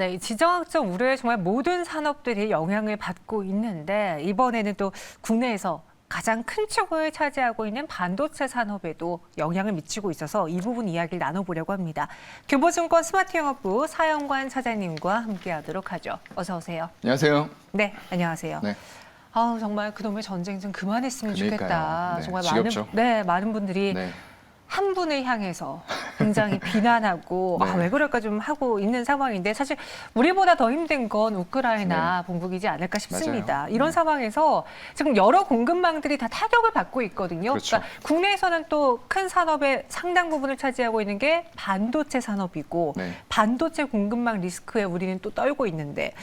네, 이 지정학적 우려에 정말 모든 산업들이 영향을 받고 있는데 이번에는 또 국내에서 가장 큰 축을 차지하고 있는 반도체 산업에도 영향을 미치고 있어서 이 부분 이야기를 나눠보려고 합니다. 교보증권 스마트영업부 사영관 차장님과 함께하도록 하죠. 어서 오세요. 안녕하세요. 네, 안녕하세요. 네. 아우, 정말 그놈의 전쟁 좀 그만했으면 그러니까요. 좋겠다. 네, 정말 지겹죠? 많은 분들이 네. 한 분을 향해서 굉장히 비난하고 네. 왜 그럴까 좀 하고 있는 상황인데 사실 우리보다 더 힘든 건 우크라이나 본국이지 않을까 싶습니다. 맞아요. 이런 상황에서 지금 여러 공급망들이 다 타격을 받고 있거든요. 그렇죠. 그러니까 국내에서는 또 큰 산업의 상당 부분을 차지하고 있는 게 반도체 산업이고 네. 반도체 공급망 리스크에 우리는 또 떨고 있는데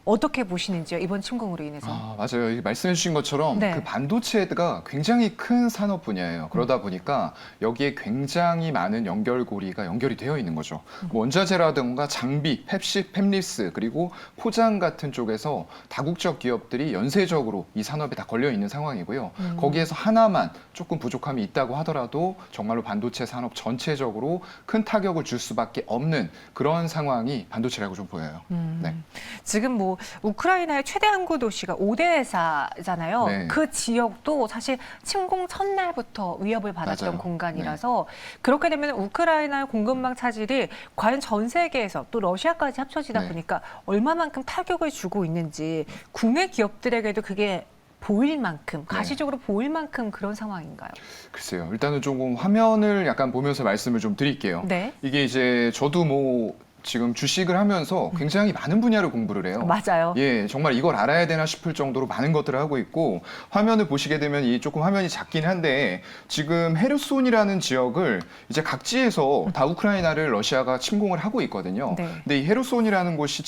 어떻게 보시는지요? 이번 침공으로 인해서. 맞아요. 이 말씀해 주신 것처럼 네. 그 반도체가 굉장히 큰 산업 분야예요. 그러다 보니까 여기에 굉장히 많은 연결고리가 연결이 되어 있는 거죠. 뭐 원자재라든가 장비, 팹리스, 그리고 포장 같은 쪽에서 다국적 기업들이 연쇄적으로 이 산업에 다 걸려 있는 상황이고요. 거기에서 하나만 조금 부족함이 있다고 하더라도 정말로 반도체 산업 전체적으로 큰 타격을 줄 수밖에 없는 그런 상황이 반도체라고 좀 보여요. 네. 지금 뭐 우크라이나의 최대 항구 도시가 오데사잖아요. 네. 그 지역도 사실 침공 첫날부터 위협을 받았던 맞아요. 공간이라서 그렇게 되면 우크라이나의 공급망 차질이 과연 전 세계에서 또 러시아까지 합쳐지다 네. 보니까 얼마만큼 타격을 주고 있는지 국내 기업들에게도 그게 보일 만큼, 가시적으로 보일 만큼 그런 상황인가요? 글쎄요. 일단은 조금 화면을 약간 보면서 말씀을 좀 드릴게요. 네. 이게 이제 저도 뭐 지금 주식을 하면서 굉장히 많은 분야를 공부를 해요. 맞아요. 예, 정말 이걸 알아야 되나 싶을 정도로 많은 것들을 하고 있고 화면을 보시게 되면 이 조금 화면이 작긴 한데 지금 헤르손이라는 지역을 이제 각지에서 다 우크라이나를 러시아가 침공을 하고 있거든요. 네. 근데 이 헤르손이라는 곳이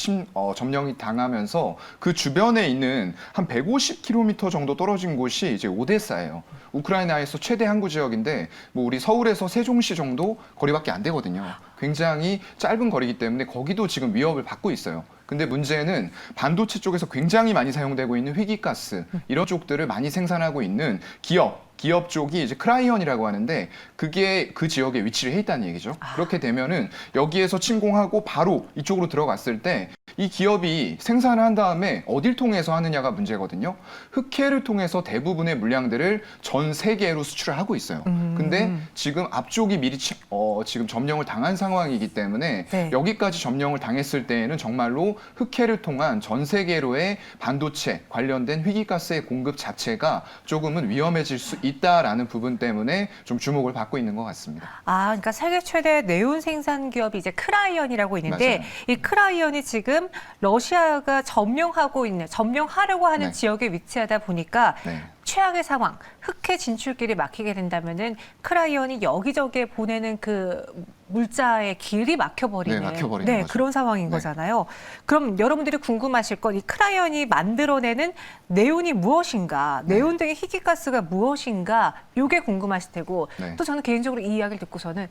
점령이 당하면서 그 주변에 있는 한 150km 정도 떨어진 곳이 이제 오데사예요. 우크라이나에서 최대 항구 지역인데 뭐 우리 서울에서 세종시 정도 거리밖에 안 되거든요. 굉장히 짧은 거리이기 때문에 거기도 지금 위협을 받고 있어요. 근데 문제는 반도체 쪽에서 굉장히 많이 사용되고 있는 회기가스 이런 쪽들을 많이 생산하고 있는 기업 쪽이 이제 크라이언이라고 하는데 그게 그 지역에 위치를 해 있다는 얘기죠. 그렇게 되면은 여기에서 침공하고 바로 이쪽으로 들어갔을 때 이 기업이 생산을 한 다음에 어딜 통해서 하느냐가 문제거든요. 흑해를 통해서 대부분의 물량들을 전 세계로 수출을 하고 있어요. 근데 지금 앞쪽이 미리 지금 점령을 당한 상황이기 때문에 네. 여기까지 점령을 당했을 때에는 정말로 흑해를 통한 전 세계로의 반도체 관련된 회기가스의 공급 자체가 조금은 위험해질 수 있다라는 부분 때문에 좀 주목을 받고 있는 것 같습니다. 그러니까 세계 최대 네온 생산 기업이 이제 크라이언이라고 있는데 맞아요. 이 크라이언이 지금 러시아가 점령하려고 하는 네. 지역에 위치하다 보니까 네. 최악의 상황, 흑해 진출길이 막히게 된다면은 크라이언이 여기저기에 보내는 그 물자의 길이 막혀버리는 네, 막혀버리는 거죠. 그런 상황인 네. 거잖아요. 그럼 여러분들이 궁금하실 건 이 크라이언이 만들어내는 네온이 무엇인가, 네온 등의 희귀가스가 무엇인가, 이게 궁금하실 테고 네. 또 저는 개인적으로 이 이야기를 듣고서는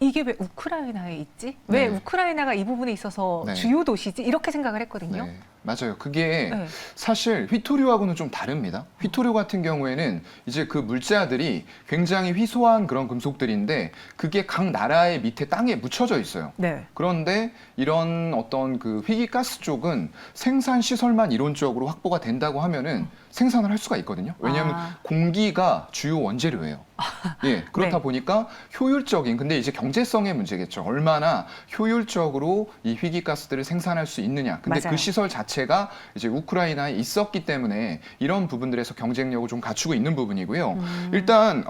이게 왜 우크라이나에 있지? 왜 네. 우크라이나가 이 부분에 있어서 네. 주요 도시지? 이렇게 생각을 했거든요. 네, 맞아요. 그게 네. 사실 휘토류하고는 좀 다릅니다. 휘토류 같은 경우에는 이제 그 물자들이 굉장히 희소한 그런 금속들인데 그게 각 나라의 밑에 땅에 묻혀져 있어요. 네. 그런데 이런 어떤 그 회기가스 쪽은 생산 시설만 이론적으로 확보가 된다고 하면은 생산을 할 수가 있거든요. 왜냐하면 공기가 주요 원재료예요. 예, 그렇다 네. 보니까 효율적인, 근데 이제 경제성의 문제겠죠. 얼마나 효율적으로 이 회기가스들을 생산할 수 있느냐. 근데 맞아요. 그 시설 자체가 이제 우크라이나에 있었기 때문에 이런 부분들에서 경쟁력을 좀 갖추고 있는 부분이고요. 일단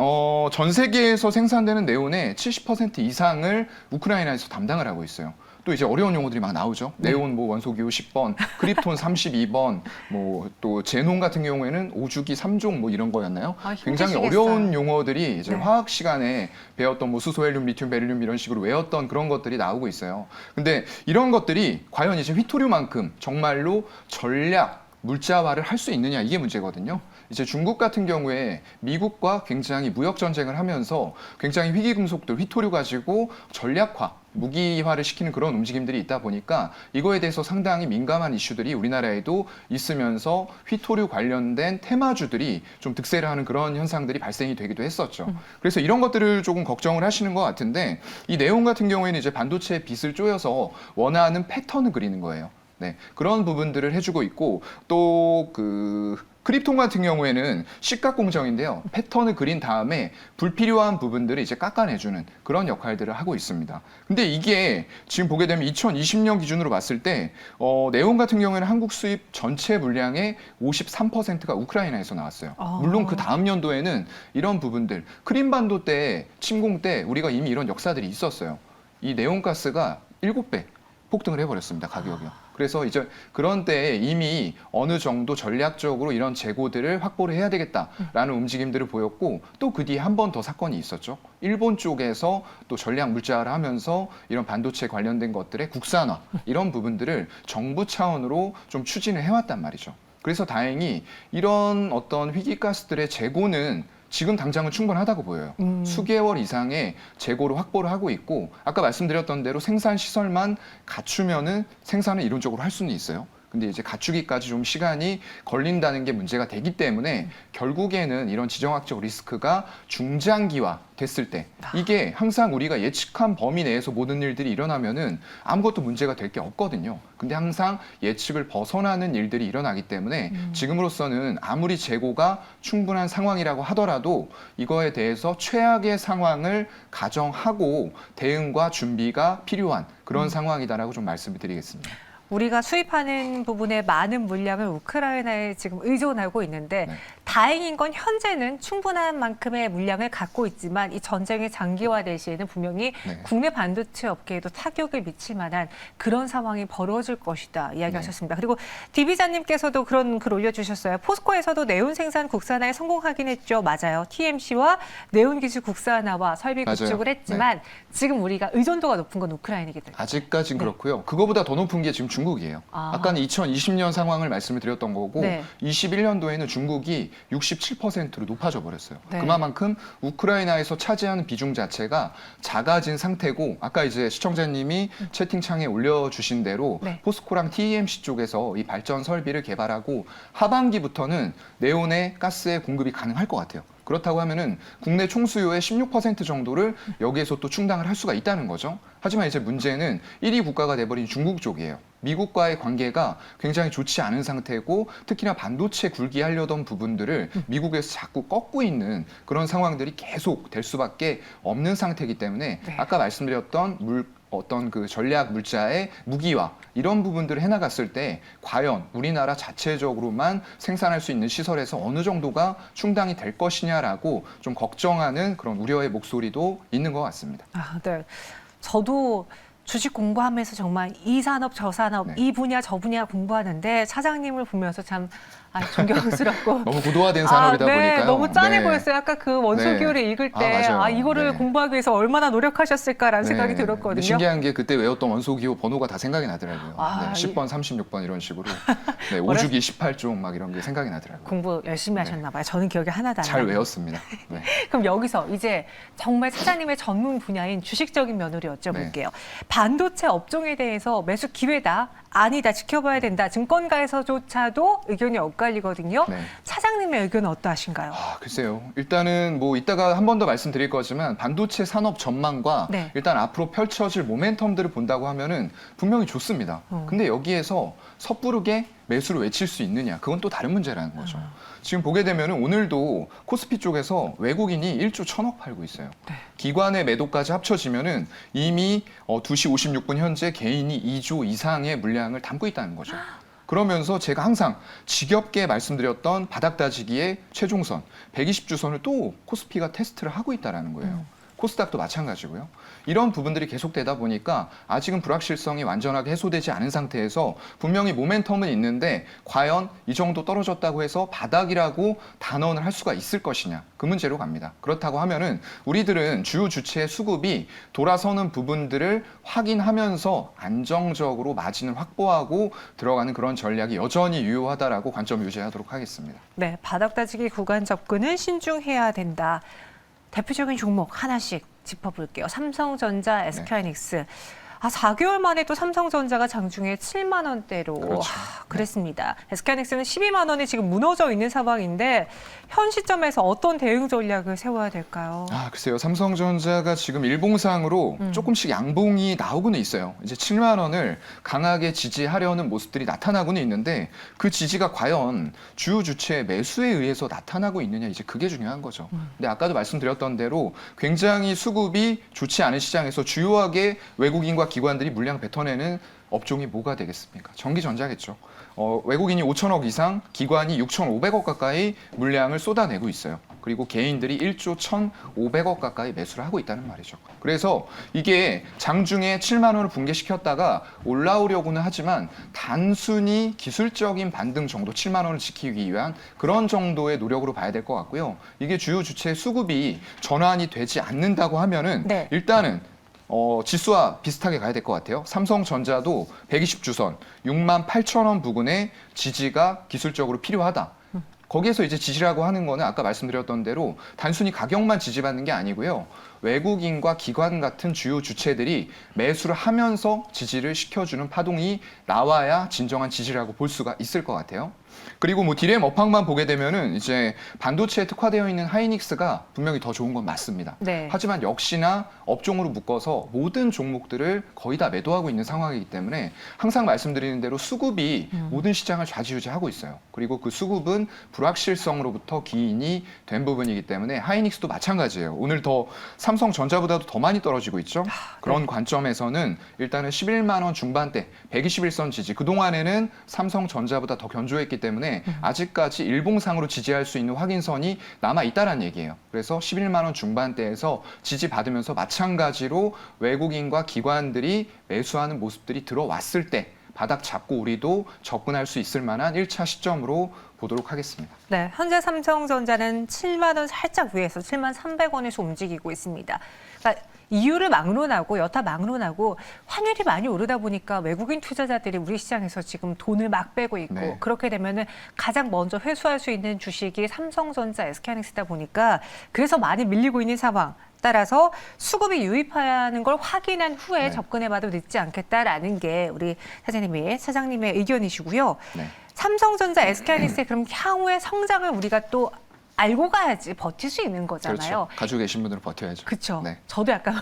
전 세계에서 생산되는 네온의 70% 이상을 우크라이나에서 담당을 하고 있어요. 또 이제 어려운 용어들이 막 나오죠. 네온 뭐 원소기호 10번, 크립톤 32번, 뭐 또 제논 같은 경우에는 5주기 3종 뭐 이런 거였나요? 굉장히 힘드시겠어요. 어려운 용어들이 이제 네. 화학 시간에 배웠던 뭐 수소, 헬륨, 리튬, 베릴륨 이런 식으로 외웠던 그런 것들이 나오고 있어요. 근데 이런 것들이 과연 이제 휘토류만큼 정말로 전략 물자화를 할 수 있느냐 이게 문제거든요. 이제 중국 같은 경우에 미국과 굉장히 무역 전쟁을 하면서 굉장히 희귀금속들, 휘토류 가지고 전략화, 무기화를 시키는 그런 움직임들이 있다 보니까 이거에 대해서 상당히 민감한 이슈들이 우리나라에도 있으면서 휘토류 관련된 테마주들이 좀 득세를 하는 그런 현상들이 발생이 되기도 했었죠. 그래서 이런 것들을 조금 걱정을 하시는 것 같은데 이 내용 같은 경우에는 이제 반도체 빗을 쪼여서 원하는 패턴을 그리는 거예요. 네, 그런 부분들을 해주고 있고 또 크립톤 같은 경우에는 시각 공정인데요. 패턴을 그린 다음에 불필요한 부분들을 이제 깎아내주는 그런 역할들을 하고 있습니다. 근데 이게 지금 보게 되면 2020년 기준으로 봤을 때 네온 같은 경우에는 한국 수입 전체 물량의 53%가 우크라이나에서 나왔어요. 물론 그 다음 연도에는 이런 부분들 크림 반도 때 침공 때 우리가 이미 이런 역사들이 있었어요. 이 네온가스가 7배 폭등을 해버렸습니다. 가격이요. 그래서 이제 그런 때에 이미 어느 정도 전략적으로 이런 재고들을 확보를 해야 되겠다라는 움직임들을 보였고 또 그 뒤에 한 번 더 사건이 있었죠. 일본 쪽에서 또 전략 물자화를 하면서 이런 반도체 관련된 것들의 국산화 이런 부분들을 정부 차원으로 좀 추진을 해왔단 말이죠. 그래서 다행히 이런 어떤 희귀가스들의 재고는 지금 당장은 충분하다고 보여요. 수개월 이상의 재고를 확보를 하고 있고 아까 말씀드렸던 대로 생산 시설만 갖추면은 생산을 이론적으로 할 수는 있어요. 근데 이제 갖추기까지 좀 시간이 걸린다는 게 문제가 되기 때문에 결국에는 이런 지정학적 리스크가 중장기화 됐을 때 이게 항상 우리가 예측한 범위 내에서 모든 일들이 일어나면은 아무것도 문제가 될 게 없거든요. 근데 항상 예측을 벗어나는 일들이 일어나기 때문에 지금으로서는 아무리 재고가 충분한 상황이라고 하더라도 이거에 대해서 최악의 상황을 가정하고 대응과 준비가 필요한 그런 상황이다라고 좀 말씀을 드리겠습니다. 우리가 수입하는 부분의 많은 물량을 우크라이나에 지금 의존하고 있는데 네. 다행인 건 현재는 충분한 만큼의 물량을 갖고 있지만 이 전쟁의 장기화될 시에는 분명히 네. 국내 반도체 업계에도 타격을 미칠 만한 그런 상황이 벌어질 것이다 이야기하셨습니다. 그리고 디비자님께서도 그런 글 올려주셨어요. 포스코에서도 네온 생산 국산화에 성공하긴 했죠. 맞아요. TMC와 네온 기술 국산화와 설비 맞아요. 구축을 했지만 지금 우리가 의존도가 높은 건 우크라이나이기 때문에. 아직까지는 그렇고요. 그거보다 더 높은 게 지금 중국이에요. 아까는 2020년 상황을 말씀을 드렸던 거고 네. 21년도에는 중국이 67%로 높아져 버렸어요. 네. 그만큼 우크라이나에서 차지하는 비중 자체가 작아진 상태고 아까 이제 시청자님이 채팅창에 올려주신 대로 네. 포스코랑 TMC 쪽에서 이 발전 설비를 개발하고 하반기부터는 네온의 가스의 공급이 가능할 것 같아요. 그렇다고 하면은 국내 총수요의 16% 정도를 여기에서 또 충당을 할 수가 있다는 거죠. 하지만 이제 문제는 1위 국가가 돼버린 중국 쪽이에요. 미국과의 관계가 굉장히 좋지 않은 상태고 특히나 반도체 굴기하려던 부분들을 미국에서 자꾸 꺾고 있는 그런 상황들이 계속 될 수밖에 없는 상태이기 때문에 네. 아까 말씀드렸던 어떤 그 전략 물자의 무기화 이런 부분들을 해나갔을 때 과연 우리나라 자체적으로만 생산할 수 있는 시설에서 어느 정도가 충당이 될 것이냐라고 좀 걱정하는 그런 우려의 목소리도 있는 것 같습니다. 네. 저도 주식 공부하면서 정말 이 산업 저 산업 네. 이 분야 저 분야 공부하는데 차장님을 보면서 참 존경스럽고 너무 고도화된 산업이다 네, 보니까요. 너무 짠해 네. 보였어요. 아까 그 원소기호를 읽을 때 맞아요. 이거를 네. 공부하기 위해서 얼마나 노력하셨을까라는 생각이 근데 들었거든요. 신기한 게 그때 외웠던 원소기호 번호가 다 생각이 나더라고요. 아, 10번, 36번 이런 식으로. 네, 5주기 18종 막 이런 게 생각이 나더라고요. 공부 열심히 하셨나 봐요. 저는 기억이 하나도 안 나요. 잘 외웠습니다. 네. 그럼 여기서 이제 정말 차장님의 전문 분야인 주식적인 면으로 여쭤볼게요. 네. 반도체 업종에 대해서 매수 기회다, 아니다, 지켜봐야 된다. 증권가에서조차도 의견이 엇갈리거든요. 네. 차장님의 의견은 어떠하신가요? 글쎄요. 일단은 뭐 이따가 한 번 더 말씀드릴 거지만 반도체 산업 전망과 네. 일단 앞으로 펼쳐질 모멘텀들을 본다고 하면은 분명히 좋습니다. 근데 여기에서 섣부르게 매수를 외칠 수 있느냐? 그건 또 다른 문제라는 거죠. 지금 보게 되면은 오늘도 코스피 쪽에서 외국인이 1조 1,000억 팔고 있어요. 네. 기관의 매도까지 합쳐지면은 이미 2시 56분 현재 개인이 2조 이상의 물량을 담고 있다는 거죠. 그러면서 제가 항상 지겹게 말씀드렸던 바닥 다지기의 최종선 120주선을 또 코스피가 테스트를 하고 있다는 거예요. 코스닥도 마찬가지고요. 이런 부분들이 계속되다 보니까 아직은 불확실성이 완전하게 해소되지 않은 상태에서 분명히 모멘텀은 있는데 과연 이 정도 떨어졌다고 해서 바닥이라고 단언을 할 수가 있을 것이냐, 그 문제로 갑니다. 그렇다고 하면은 우리들은 주요 주체의 수급이 돌아서는 부분들을 확인하면서 안정적으로 마진을 확보하고 들어가는 그런 전략이 여전히 유효하다라고 관점 유지하도록 하겠습니다. 네, 바닥 다지기 구간 접근은 신중해야 된다. 대표적인 종목 하나씩 짚어볼게요. 삼성전자, SK하이닉스. 4개월 만에 또 삼성전자가 장중에 7만 원대로 그렇죠. 그랬습니다. SK하이닉스는 12만 원에 지금 무너져 있는 상황인데 현 시점에서 어떤 대응 전략을 세워야 될까요? 글쎄요. 삼성전자가 지금 일봉상으로 조금씩 양봉이 나오고는 있어요. 이제 7만 원을 강하게 지지하려는 모습들이 나타나고는 있는데 그 지지가 과연 주요 주체의 매수에 의해서 나타나고 있느냐, 이제 그게 중요한 거죠. 근데 아까도 말씀드렸던 대로 굉장히 수급이 좋지 않은 시장에서 주요하게 외국인과 기관들이 물량 뱉어내는 업종이 뭐가 되겠습니까? 전기전자겠죠. 외국인이 5천억 이상, 기관이 6,500억 가까이 물량을 쏟아내고 있어요. 그리고 개인들이 1조 1,500억 가까이 매수를 하고 있다는 말이죠. 그래서 이게 장중에 7만 원을 붕괴시켰다가 올라오려고는 하지만 단순히 기술적인 반등 정도, 7만 원을 지키기 위한 그런 정도의 노력으로 봐야 될 것 같고요. 이게 주요 주체의 수급이 전환이 되지 않는다고 하면은 네. 일단은 지수와 비슷하게 가야 될 것 같아요. 삼성전자도 120주선 6만 8천 원 부근에 지지가 기술적으로 필요하다. 거기에서 이제 지지라고 하는 거는 아까 말씀드렸던 대로 단순히 가격만 지지받는 게 아니고요. 외국인과 기관 같은 주요 주체들이 매수를 하면서 지지를 시켜주는 파동이 나와야 진정한 지지라고 볼 수가 있을 것 같아요. 그리고 뭐 디램 업황만 보게 되면은 이제 반도체에 특화되어 있는 하이닉스가 분명히 더 좋은 건 맞습니다. 네. 하지만 역시나 업종으로 묶어서 모든 종목들을 거의 다 매도하고 있는 상황이기 때문에 항상 말씀드리는 대로 수급이 모든 시장을 좌지우지하고 있어요. 그리고 그 수급은 불확실성으로부터 기인이 된 부분이기 때문에 하이닉스도 마찬가지예요. 오늘 더 삼성전자보다도 더 많이 떨어지고 있죠. 그런 관점에서는 일단은 11만 원 중반대 121선 지지, 그동안에는 삼성전자보다 더 견조했기 때문에 아직까지 일봉상으로 지지할 수 있는 확인선이 남아 있다는 얘기예요. 그래서 11만 원 중반대에서 지지받으면서 마찬가지로 외국인과 기관들이 매수하는 모습들이 들어왔을 때 바닥 잡고 우리도 접근할 수 있을 만한 1차 시점으로 보도록 하겠습니다. 네, 현재 삼성전자는 7만 원 살짝 위에서 7만 300원에서 움직이고 있습니다. 그러니까 이유를 막론하고 여타 막론하고 환율이 많이 오르다 보니까 외국인 투자자들이 우리 시장에서 지금 돈을 막 빼고 있고 네. 그렇게 되면은 가장 먼저 회수할 수 있는 주식이 삼성전자, SK하이닉스다 보니까 그래서 많이 밀리고 있는 상황. 따라서 수급이 유입하는 걸 확인한 후에 네. 접근해봐도 늦지 않겠다라는 게 우리 사장님의 의견이시고요. 네. 삼성전자, SK하이닉스의 그럼 향후의 성장을 우리가 또 알고 가야지 버틸 수 있는 거잖아요. 그렇죠. 가지고 계신 분들은 버텨야죠. 그렇죠. 네. 저도 약간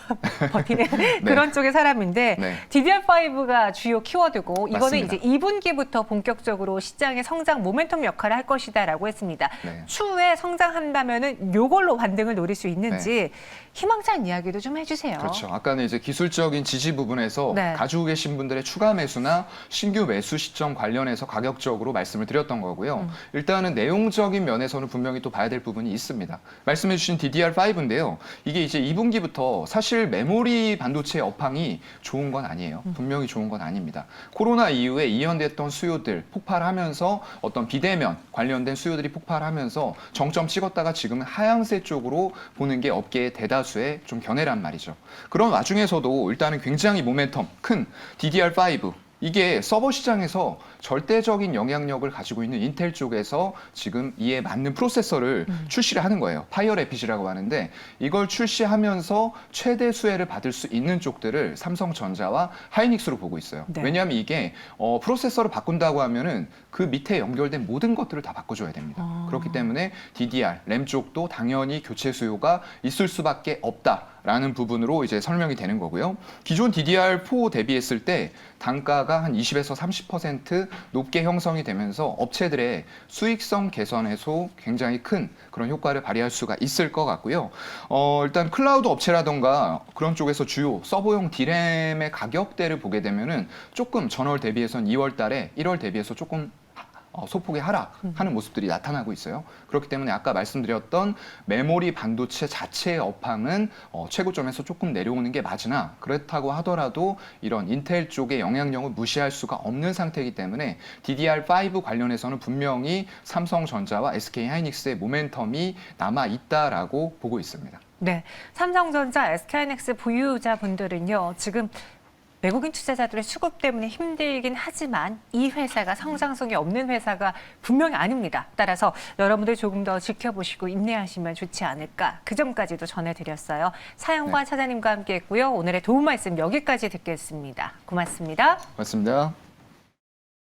버티는 그런 쪽의 사람인데 네. DDR5가 주요 키워드고 이거는 맞습니다. 이제 2분기부터 본격적으로 시장의 성장 모멘텀 역할을 할 것이다라고 했습니다. 네. 추후에 성장한다면은 요걸로 반등을 노릴 수 있는지 희망찬 이야기도 좀 해주세요. 그렇죠. 아까는 이제 기술적인 지지 부분에서 네. 가지고 계신 분들의 추가 매수나 신규 매수 시점 관련해서 가격적으로 말씀을 드렸던 거고요. 일단은 내용적인 면에서는 분명히 또 봐야 될 부분이 있습니다. 말씀해 주신 DDR5인데요. 이게 이제 2분기부터 사실 메모리 반도체 업황이 좋은 건 아니에요. 분명히 좋은 건 아닙니다. 코로나 이후에 이연됐던 수요들 폭발하면서 어떤 비대면 관련된 수요들이 폭발하면서 정점 찍었다가 지금은 하향세 쪽으로 보는 게 업계의 대다수의 좀 견해란 말이죠. 그런 와중에서도 일단은 굉장히 모멘텀 큰 DDR5 이게 서버 시장에서 절대적인 영향력을 가지고 있는 인텔 쪽에서 지금 이에 맞는 프로세서를 출시를 하는 거예요. 파이어래피드라고 하는데 이걸 출시하면서 최대 수혜를 받을 수 있는 쪽들을 삼성전자와 하이닉스로 보고 있어요. 네. 왜냐하면 이게 프로세서를 바꾼다고 하면은 그 밑에 연결된 모든 것들을 다 바꿔줘야 됩니다. 그렇기 때문에 DDR, 램 쪽도 당연히 교체 수요가 있을 수밖에 없다라는 부분으로 이제 설명이 되는 거고요. 기존 DDR4 대비했을 때 단가가 한 20에서 30% 높게 형성이 되면서 업체들의 수익성 개선에서 굉장히 큰 그런 효과를 발휘할 수가 있을 것 같고요. 일단 클라우드 업체라던가 그런 쪽에서 주요 서버용 디램의 가격대를 보게 되면은 조금 전월 대비해서는 2월 달에 1월 대비해서 조금 소폭의 하락하는 모습들이 나타나고 있어요. 그렇기 때문에 아까 말씀드렸던 메모리 반도체 자체의 업황은 최고점에서 조금 내려오는 게 맞으나 그렇다고 하더라도 이런 인텔 쪽의 영향력을 무시할 수가 없는 상태이기 때문에 DDR5 관련해서는 분명히 삼성전자와 SK하이닉스의 모멘텀이 남아 있다라고 보고 있습니다. 네, 삼성전자, SK하이닉스 보유자분들은요, 지금 외국인 투자자들의 수급 때문에 힘들긴 하지만 이 회사가 성장성이 없는 회사가 분명히 아닙니다. 따라서 여러분들 조금 더 지켜보시고 인내하시면 좋지 않을까. 그 점까지도 전해드렸어요. 사연관 차장님과 함께했고요. 오늘의 도움 말씀 여기까지 듣겠습니다. 고맙습니다. 고맙습니다.